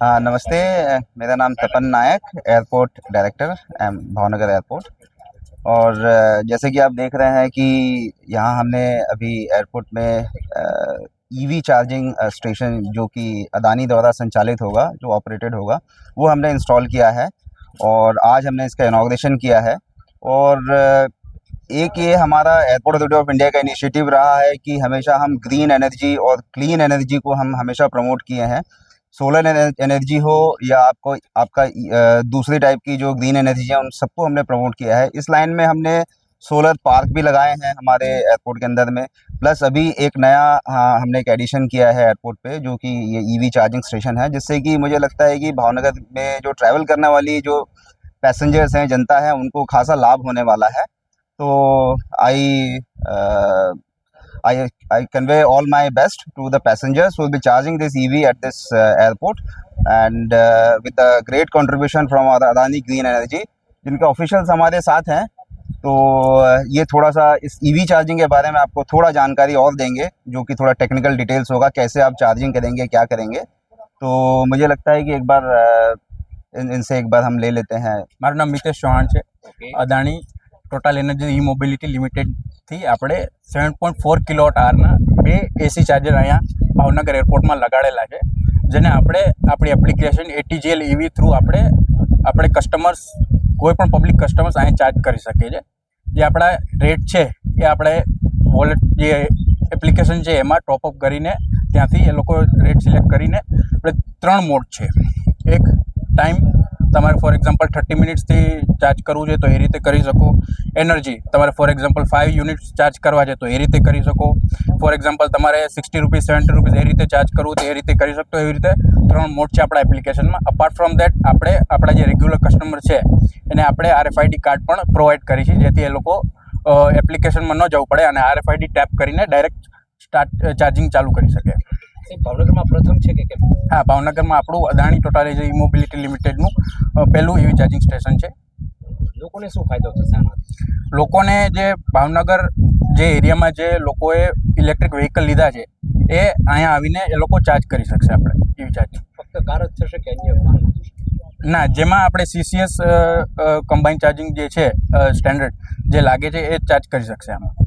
हाँ नमस्ते। मेरा नाम तपन नायक, एयरपोर्ट डायरेक्टर भावनगर एयरपोर्ट। और जैसे कि आप देख रहे हैं कि यहाँ हमने अभी एयरपोर्ट में ईवी चार्जिंग स्टेशन जो कि अदानी द्वारा संचालित होगा, जो ऑपरेटेड होगा, वो हमने इंस्टॉल किया है और आज हमने इसका इनॉग्रेशन किया है। और एक ये हमारा एयरपोर्ट अथॉरिटी ऑफ इंडिया का इनिशिएटिव रहा है कि हमेशा हम ग्रीन एनर्जी और क्लीन एनर्जी को हम हमेशा प्रमोट किए हैं। सोलर एनर्जी हो या आपका दूसरी टाइप की जो ग्रीन एनर्जी है, उन सबको हमने प्रमोट किया है। इस लाइन में हमने सोलर पार्क भी लगाए हैं हमारे एयरपोर्ट के अंदर में। प्लस अभी एक नया हमने एक एडिशन किया है एयरपोर्ट पे, जो कि ये ईवी चार्जिंग स्टेशन है, जिससे कि मुझे लगता है कि भावनगर में जो ट्रैवल करने वाली जो पैसेंजर्स हैं, जनता है, उनको खासा लाभ होने वाला है। तो आई I convey all my best to the passengers who will be charging this EV at this airport, and with the great contribution from Adani Green Energy, जिनके ऑफिशियल्स हमारे साथ हैं। तो ये थोड़ा सा इस EV चार्जिंग के बारे में आपको थोड़ा जानकारी और देंगे, जो कि थोड़ा टेक्निकल डिटेल्स होगा, कैसे आप चार्जिंग करेंगे, क्या करेंगे। तो मुझे लगता है कि एक बार इनसे एक बार हम ले लेते हैं। મારું નામ મિતેશ ચૌહાણ છે। અદાણી ટોટલ એનર્જી ઈ મોબિલિટી લિમિટેડથી આપણે 7.4 કિલોવોટ આવરના બે એસી ચાર્જર અહીંયા ભાવનગર એરપોર્ટમાં લગાડેલા છે, જેને આપણે આપણી એપ્લિકેશન ATGL EV થ્રુ આપણે કસ્ટમર્સ, કોઈ પણ પબ્લિક કસ્ટમર્સ અહીંયા ચાર્જ કરી શકીએ છીએ। જે આપણા રેટ છે એ આપણે વોલેટ જે એપ્લિકેશન છે એમાં ટોપઅપ કરીને ત્યાંથી એ લોકો રેટ સિલેક્ટ કરીને આપણે 3 મોડ છે। એક ટાઈમ તમારે ફોર એક્ઝામ્પલ 30 મિનિટ્સથી ચાર્જ કરવું છે તો એ રીતે કરી શકો। એનર્જી તમારે ફોર એક્ઝામ્પલ 5 યુનિટ્સ ચાર્જ કરવા છે તો એ રીતે કરી શકો। ફોર એક્ઝામ્પલ તમારે 60 રૂપીસ 70 રૂપીસ એ રીતે ચાર્જ કરવું તો એ રીતે કરી શકતો। એવી રીતે 3 મોડ છે આપણા એપ્લિકેશનમાં। અપાર્ટ ફ્રોમ દેટ આપણે આપણા જે રેગ્યુલર કસ્ટમર છે એને આપણે RFID કાર્ડ પણ પ્રોવાઈડ કરી છે, જેથી એ લોકો એપ્લિકેશનમાં ન જવું પડે અને RFID ટેપ કરીને ડાયરેક્ટ ચાર્જિંગ ચાલુ કરી શકે। ભાવનગરમાં પ્રથમ છે કે કેમ? હા, ભાવનગરમાં આપણું અદાણી ટોટલ ઈ મોબિલિટી લિમિટેડનું પહેલું EV ચાર્જિંગ સ્ટેશન છે। લોકોને શું ફાયદો થશે આમાં? લોકોને જે ભાવનગર જે એરિયામાં જે લોકોએ ઇલેક્ટ્રિક વ્હીકલ લીધા છે એ અહીંયા આવીને એ લોકો ચાર્જ કરી શકશે આપણે EV ચાર્જિંગ। ફક્ત કાર જ થશે કે અન્ય વાહનો? ના, જેમાં આપણે CCS કમ્બાઇન ચાર્જિંગ જે છે સ્ટેન્ડર્ડ જે લાગે છે એ ચાર્જ કરી શકશે આમાં।